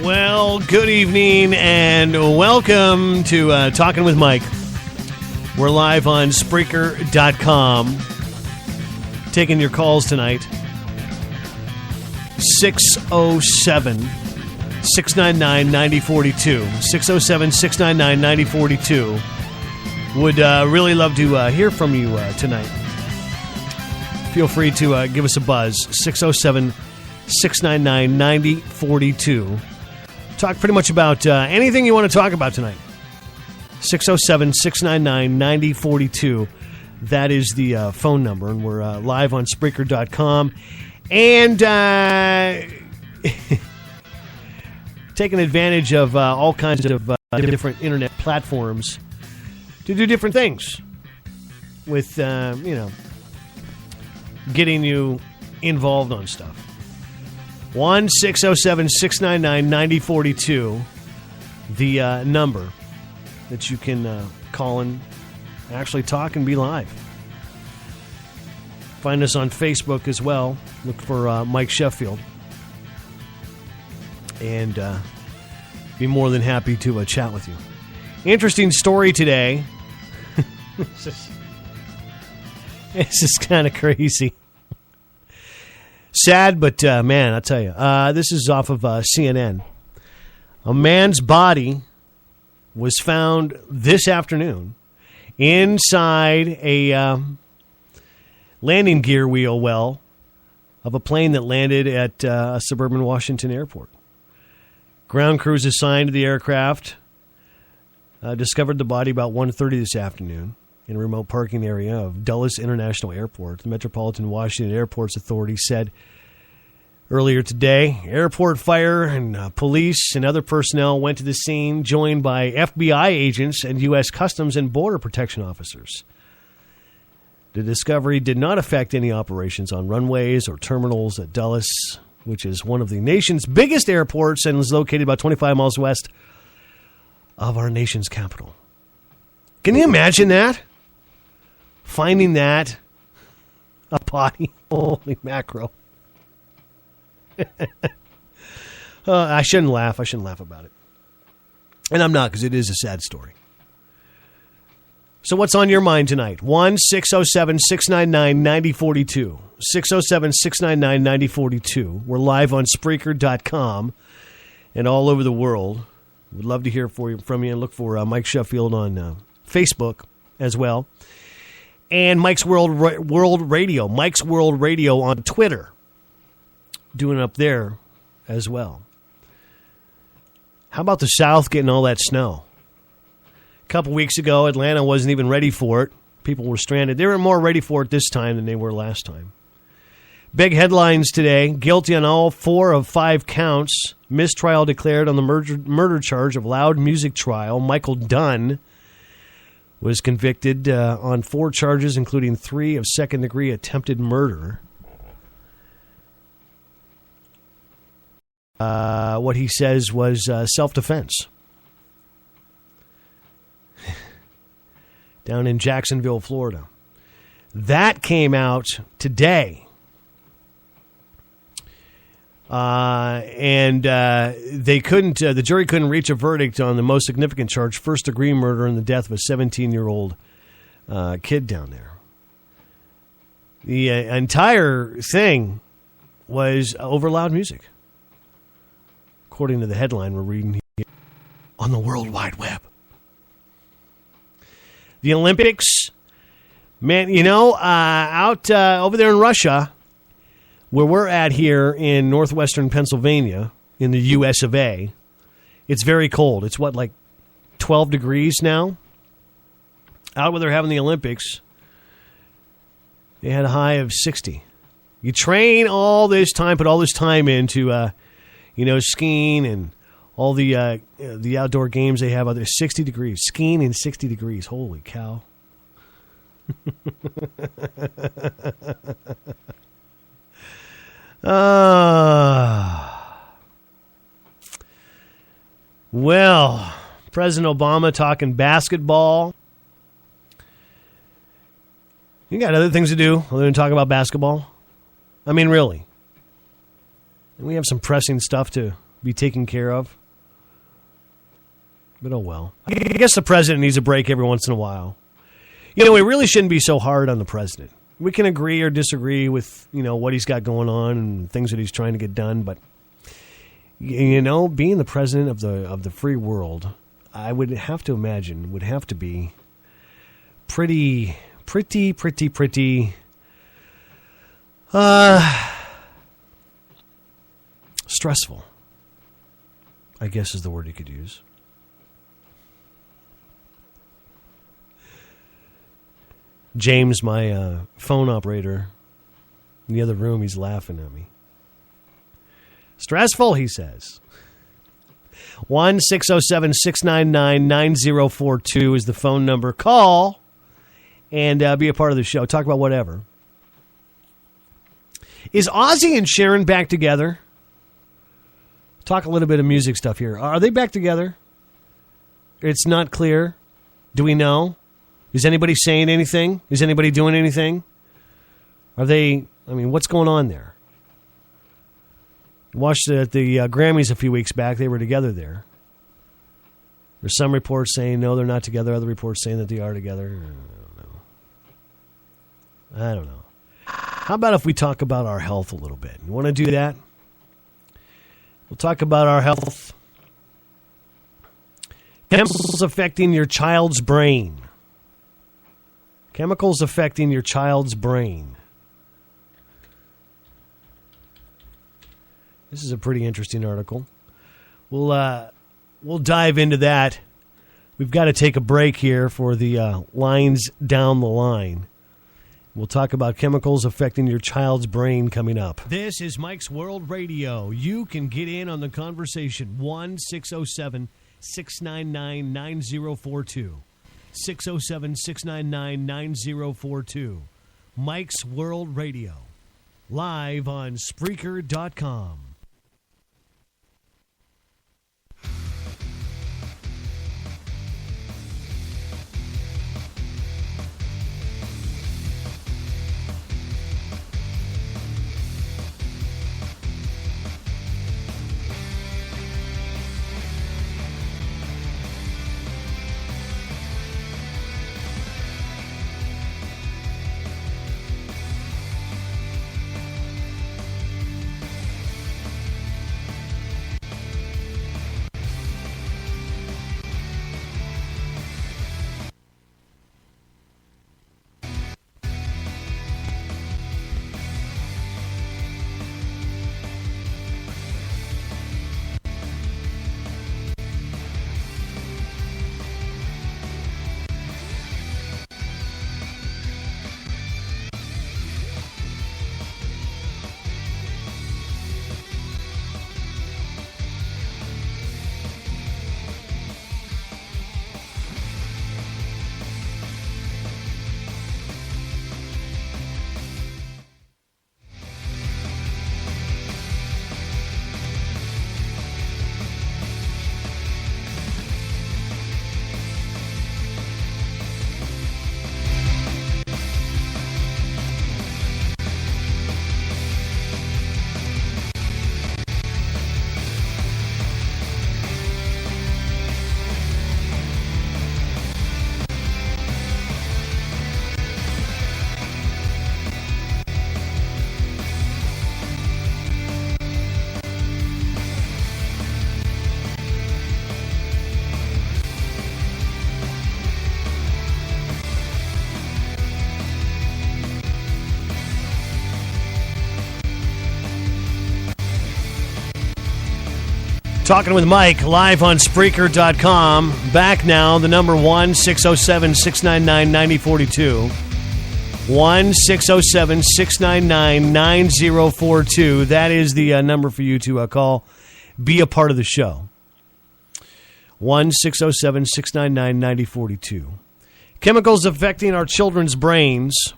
Well, good evening and welcome to Talking with Mike. We're live on Spreaker.com. Taking your calls tonight. 607-699-9042. 607-699-9042. Would really love to hear from you tonight. Feel free to give us a buzz. 607-699-9042. Talk pretty much about anything you want to talk about tonight. 607-699-9042. That is the phone number, and we're live on Spreaker.com. And taking advantage of all kinds of different internet platforms to do different things with, getting you involved on stuff. 1-607-699-9042, the number that you can call and actually talk and be live. Find us on Facebook as well. Look for Mike Sheffield. And be more than happy to chat with you. Interesting story today. This is kind of crazy. Sad, but man, I'll tell you. This is off of CNN. A man's body was found this afternoon inside a landing gear wheel well of a plane that landed at a suburban Washington airport. Ground crews assigned to the aircraft discovered the body about 1:30 this afternoon in a remote parking area of Dulles International Airport. The Metropolitan Washington Airports Authority said earlier today, airport fire and police and other personnel went to the scene, joined by FBI agents and U.S. Customs and Border Protection officers. The discovery did not affect any operations on runways or terminals at Dulles, which is one of the nation's biggest airports and is located about 25 miles west of our nation's capital. Can you imagine that? Finding that, a body, holy mackerel. I shouldn't laugh. I shouldn't laugh about it. And I'm not, because it is a sad story. So what's on your mind tonight? 1-607-699-9042. 607-699-9042. We're live on Spreaker.com and all over the world. We'd love to hear from you and look for Mike Sheffield on Facebook as well. And Mike's World Radio. Mike's World Radio on Twitter. Doing it up there as well. How about the South getting all that snow? A couple weeks ago, Atlanta wasn't even ready for it. People were stranded. They were more ready for it this time than they were last time. Big headlines today. Guilty on all 4 of 5 counts. Mistrial declared on the murder charge of loud music trial. Michael Dunn was convicted on 4 charges, including 3 of second-degree attempted murder. What he says was self-defense. Down in Jacksonville, Florida. That came out today. And they couldn't. The jury couldn't reach a verdict on the most significant charge, first-degree murder and the death of a 17-year-old kid down there. The entire thing was over loud music, according to the headline we're reading here on the World Wide Web. The Olympics, man, out over there in Russia, where we're at here in northwestern Pennsylvania, in the U.S. of A., it's very cold. It's like 12 degrees now? Out where they're having the Olympics, they had a high of 60. You train all this time, put all this time into, skiing and all the outdoor games they have out there. 60 degrees. Skiing in 60 degrees. Holy cow. Well, President Obama talking basketball. You got other things to do other than talk about basketball? I mean, really. And we have some pressing stuff to be taken care of. But oh well. I guess the president needs a break every once in a while. We really shouldn't be so hard on the president. We can agree or disagree with, what he's got going on and things that he's trying to get done, but being the president of the free world, I would have to imagine would have to be pretty stressful, I guess is the word you could use. James, my phone operator, in the other room, he's laughing at me. Stressful, he says. 1-607-699-9042 is the phone number. Call and be a part of the show. Talk about whatever. Is Ozzy and Sharon back together? Talk a little bit of music stuff here. Are they back together? It's not clear. Do we know? Is anybody saying anything? Is anybody doing anything? Are they, what's going on there? Watched the Grammys a few weeks back. They were together there. There's some reports saying, no, they're not together. Other reports saying that they are together. I don't know. How about if we talk about our health a little bit? You want to do that? We'll talk about our health. Chemicals affecting your child's brain. Chemicals affecting your child's brain. This is a pretty interesting article. We'll dive into that. We've got to take a break here for the lines down the line. We'll talk about chemicals affecting your child's brain coming up. This is Mike's World Radio. You can get in on the conversation. 1-607-699-9042. 607-699-9042. Mike's World Radio. Live on Spreaker.com. Talking with Mike, live on Spreaker.com. Back now, the number 1-607-699-9042. 1-607-699-9042. That is the number for you to call. Be a part of the show. 1-607-699-9042. Chemicals affecting our children's brains.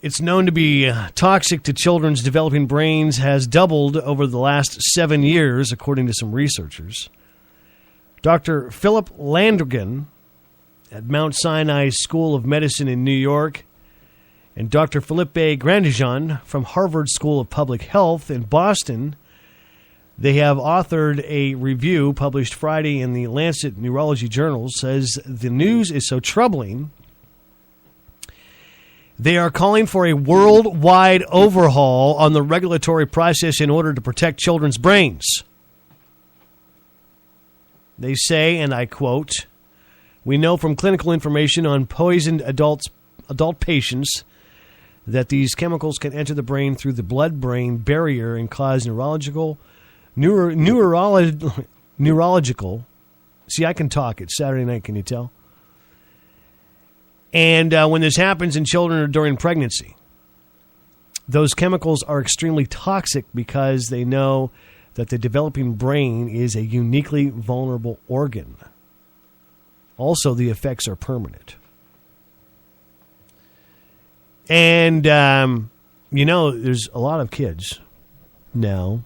It's known to be toxic to children's developing brains, has doubled over the last 7 years, according to some researchers. Dr. Philip Landrigan at Mount Sinai School of Medicine in New York And Dr. Felipe Grandjean from Harvard School of Public Health in Boston, they have authored a review published Friday in the Lancet Neurology Journal, says the news is so troubling, they are calling for a worldwide overhaul on the regulatory process in order to protect children's brains. They say, and I quote, "We know from clinical information on poisoned adult patients that these chemicals can enter the brain through the blood-brain barrier and cause neurological. See, I can talk. It's Saturday night, can you tell? And when this happens in children or during pregnancy, those chemicals are extremely toxic because they know that the developing brain is a uniquely vulnerable organ. Also, the effects are permanent." And, there's a lot of kids now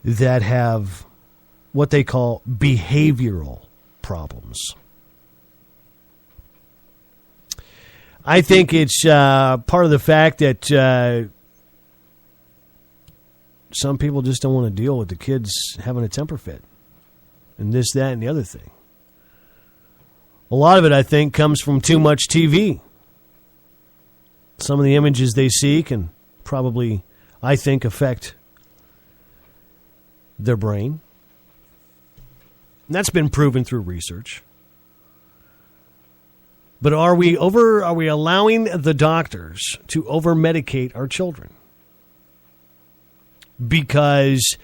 that have what they call behavioral problems. I think it's part of the fact that some people just don't want to deal with the kids having a temper fit and this, that, and the other thing. A lot of it, I think, comes from too much TV. Some of the images they see can probably, I think, affect their brain. And that's been proven through research. But are we allowing the doctors to over-medicate our children? Because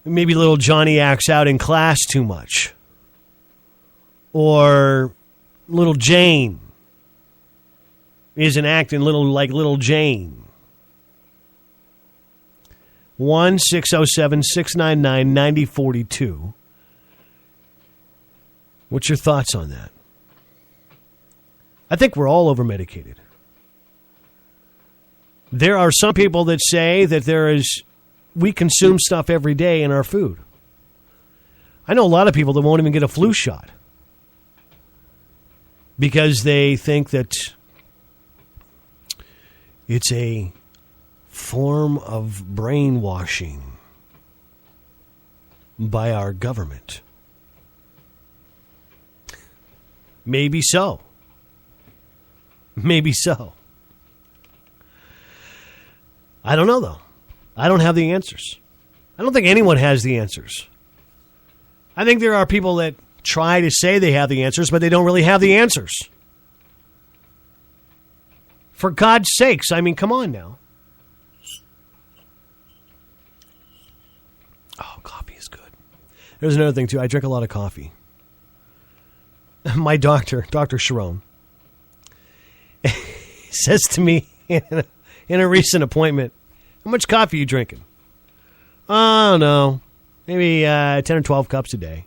maybe little Johnny acts out in class too much. Or little Jane isn't acting like little Jane. 1-607-699-9042. What's your thoughts on that? I think we're all over-medicated. There are some people that say that we consume stuff every day in our food. I know a lot of people that won't even get a flu shot because they think that it's a form of brainwashing by our government. Maybe so. Maybe so. I don't know, though. I don't have the answers. I don't think anyone has the answers. I think there are people that try to say they have the answers, but they don't really have the answers. For God's sakes, I mean, come on now. Oh, coffee is good. There's another thing, too. I drink a lot of coffee. My doctor, Dr. Sharon, says to me in a recent appointment, "How much coffee are you drinking?" "Oh, no. Maybe 10 or 12 cups a day."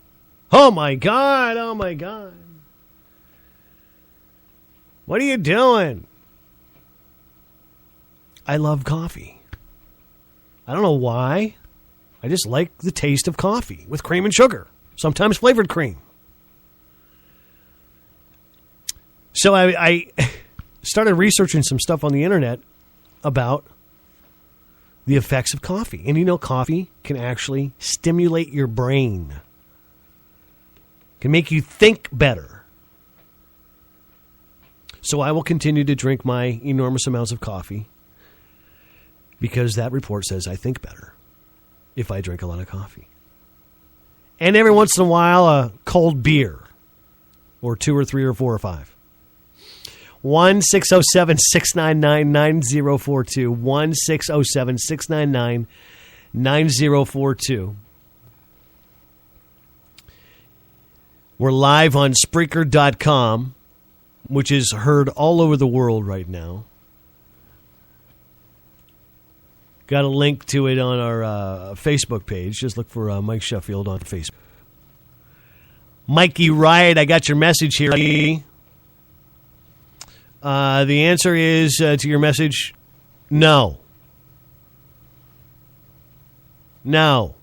Oh, my God. Oh, my God. What are you doing? I love coffee. I don't know why. I just like the taste of coffee with cream and sugar, sometimes flavored cream. So I started researching some stuff on the internet about the effects of coffee. And coffee can actually stimulate your brain. Can make you think better. So I will continue to drink my enormous amounts of coffee because that report says I think better if I drink a lot of coffee. And every once in a while, a cold beer, or 2 or 3 or 4 or 5. 1-607-699-9042. 1-607-699-9042. We're live on Spreaker.com, which is heard all over the world right now. Got a link to it on our Facebook page. Just look for Mike Sheffield on Facebook. Mikey Riot, I got your message here. The answer is to your message, no. No.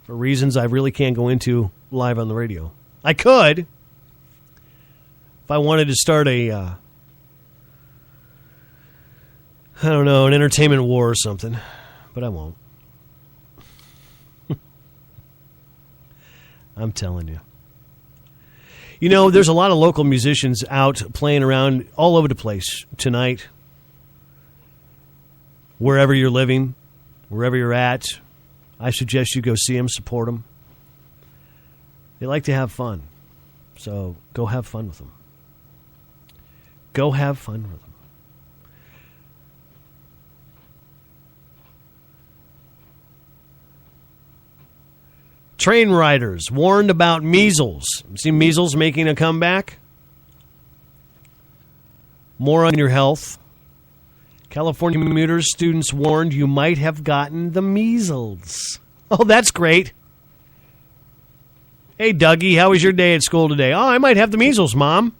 For reasons I really can't go into live on the radio. I could, if I wanted to start an entertainment war or something, but I won't. I'm telling you. You know, there's a lot of local musicians out playing around all over the place tonight. Wherever you're living, wherever you're at, I suggest you go see them, support them. They like to have fun, so go have fun with them. Go have fun with them. Train riders warned about measles. See measles making a comeback? More on your health. California commuters, students warned you might have gotten the measles. Oh, that's great. Hey, Dougie, how was your day at school today? Oh, I might have the measles, Mom.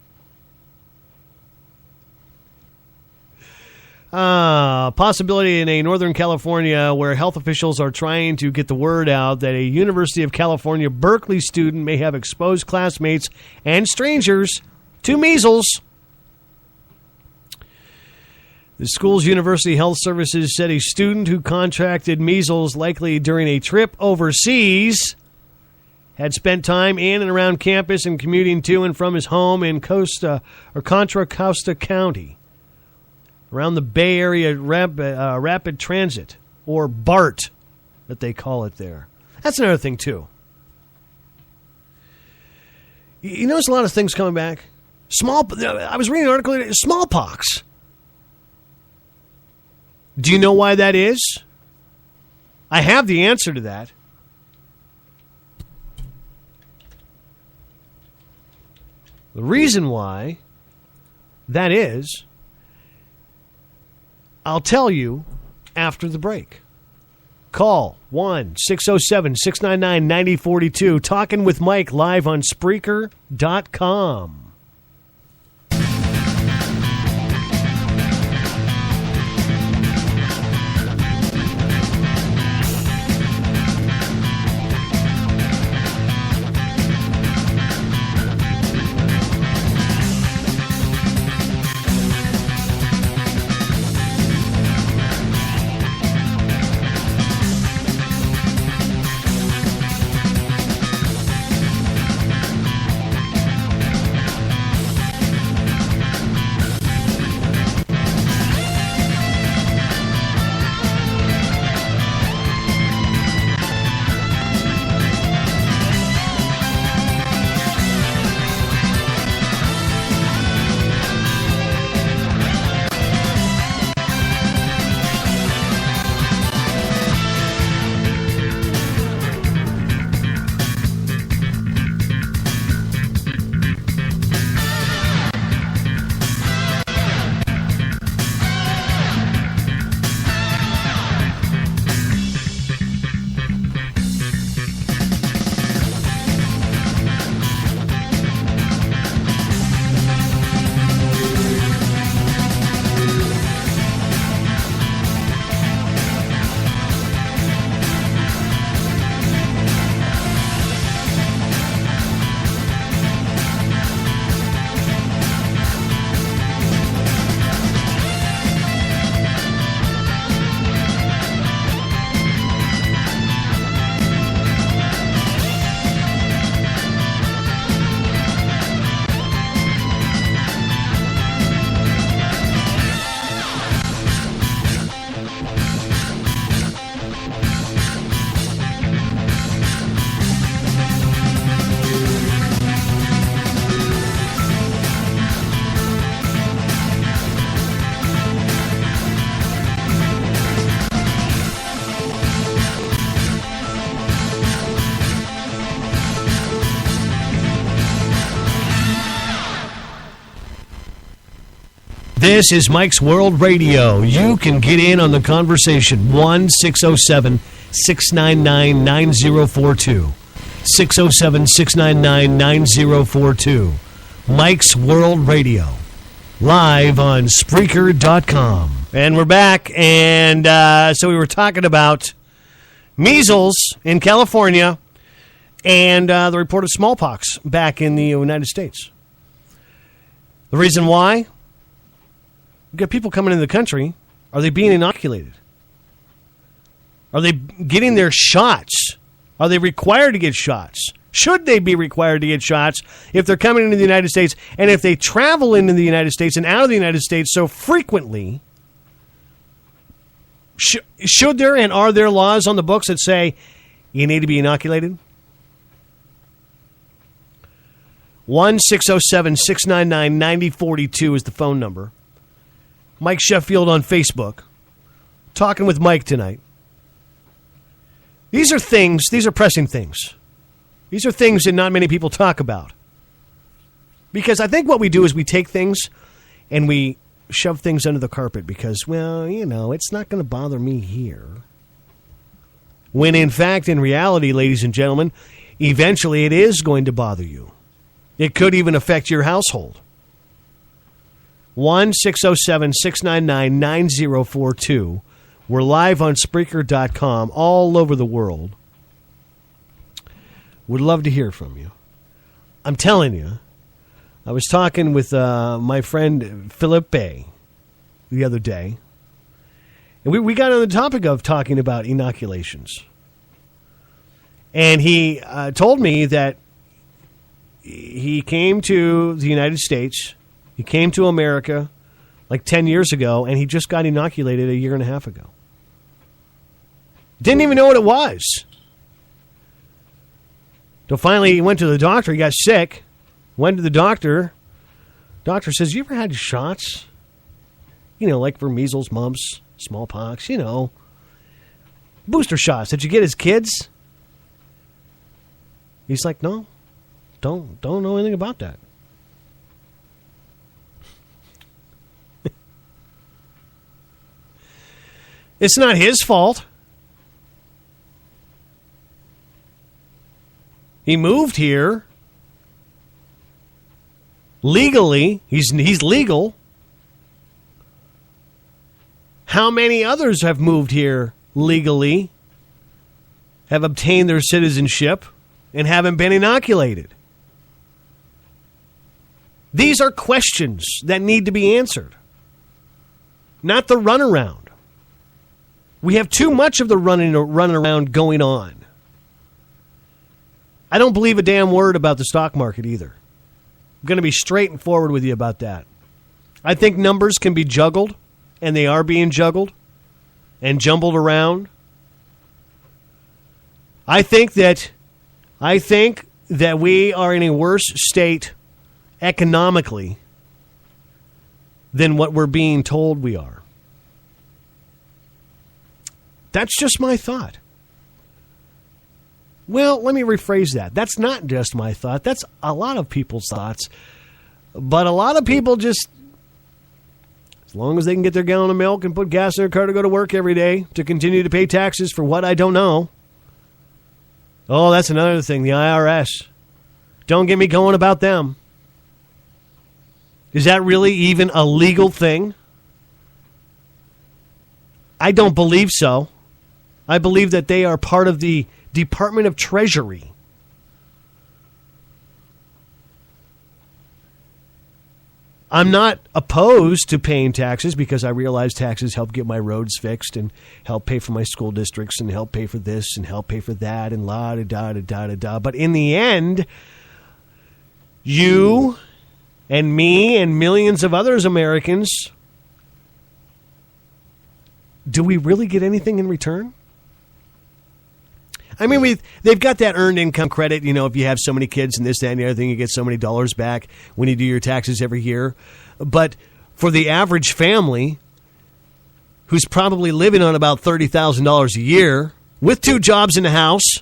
Possibility in a Northern California where health officials are trying to get the word out that a University of California Berkeley student may have exposed classmates and strangers to measles. The school's University Health Services said a student who contracted measles likely during a trip overseas had spent time in and around campus and commuting to and from his home in Contra Costa County, around the Bay Area Rapid Transit, or BART, that they call it there. That's another thing, too. You notice a lot of things coming back? I was reading an article, smallpox. Do you know why that is? I have the answer to that. The reason why that is, I'll tell you after the break. Call 1-607-699-9042. Talking with Mike live on Spreaker.com. This is Mike's World Radio. You can get in on the conversation. 1-607-699-9042. 607-699-9042. Mike's World Radio. Live on Spreaker.com. And we're back. And so we were talking about measles in California and the report of smallpox back in the United States. The reason why? We've got people coming into the country. Are they being inoculated? Are they getting their shots? Are they required to get shots? Should they be required to get shots if they're coming into the United States and if they travel into the United States and out of the United States so frequently? Should there and are there laws on the books that say you need to be inoculated? 1-607-699-9042 is the phone number. Mike Sheffield on Facebook. Talking with Mike tonight. These are pressing things. These are things that not many people talk about. Because I think what we do is we take things and we shove things under the carpet because, well, it's not going to bother me here. When in fact, in reality, ladies and gentlemen, eventually it is going to bother you. It could even affect your household. 1-607-699-9042. We're live on Spreaker.com all over the world. Would love to hear from you. I'm telling you, I was talking with my friend Philip Bay the other day, and we got on the topic of talking about inoculations. And he told me that he came to the United States, he came to America like 10 years ago, and he just got inoculated a year and a half ago. Didn't even know what it was. So finally he went to the doctor, he got sick, went to the doctor. Doctor says, you ever had shots? Like for measles, mumps, smallpox, booster shots. Did you get as kids? He's like, no, don't know anything about that. It's not his fault. He moved here legally. He's legal. How many others have moved here legally, have obtained their citizenship, and haven't been inoculated? These are questions that need to be answered, not the runaround. We have too much of the running around going on. I don't believe a damn word about the stock market either. I'm going to be straight and forward with you about that. I think numbers can be juggled, and they are being juggled and jumbled around. I think that we are in a worse state economically than what we're being told we are. That's just my thought. Well, let me rephrase that. That's not just my thought. That's a lot of people's thoughts. But a lot of people just, as long as they can get their gallon of milk and put gas in their car to go to work every day to continue to pay taxes for what I don't know. Oh, that's another thing, the IRS. Don't get me going about them. Is that really even a legal thing? I don't believe so. I believe that they are part of the Department of Treasury. I'm not opposed to paying taxes because I realize taxes help get my roads fixed and help pay for my school districts and help pay for this and help pay for that and la-da-da-da-da-da-da. But in the end, you and me and millions of others Americans, do we really get anything in return? I mean, they've got that earned income credit. If you have so many kids and this, that, and the other thing, you get so many dollars back when you do your taxes every year. But for the average family who's probably living on about $30,000 a year with 2 jobs in the house,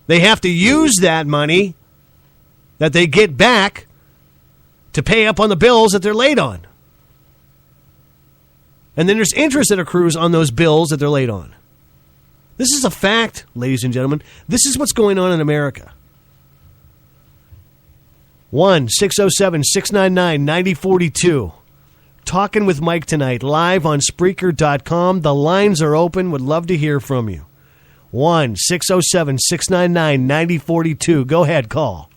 they have to use that money that they get back to pay up on the bills that they're late on. And then there's interest that accrues on those bills that they're late on. This is a fact, ladies and gentlemen. This is what's going on in America. 1-607-699-9042. Talking with Mike tonight, live on Spreaker.com. The lines are open. Would love to hear from you. 1-607-699-9042. Go ahead, call.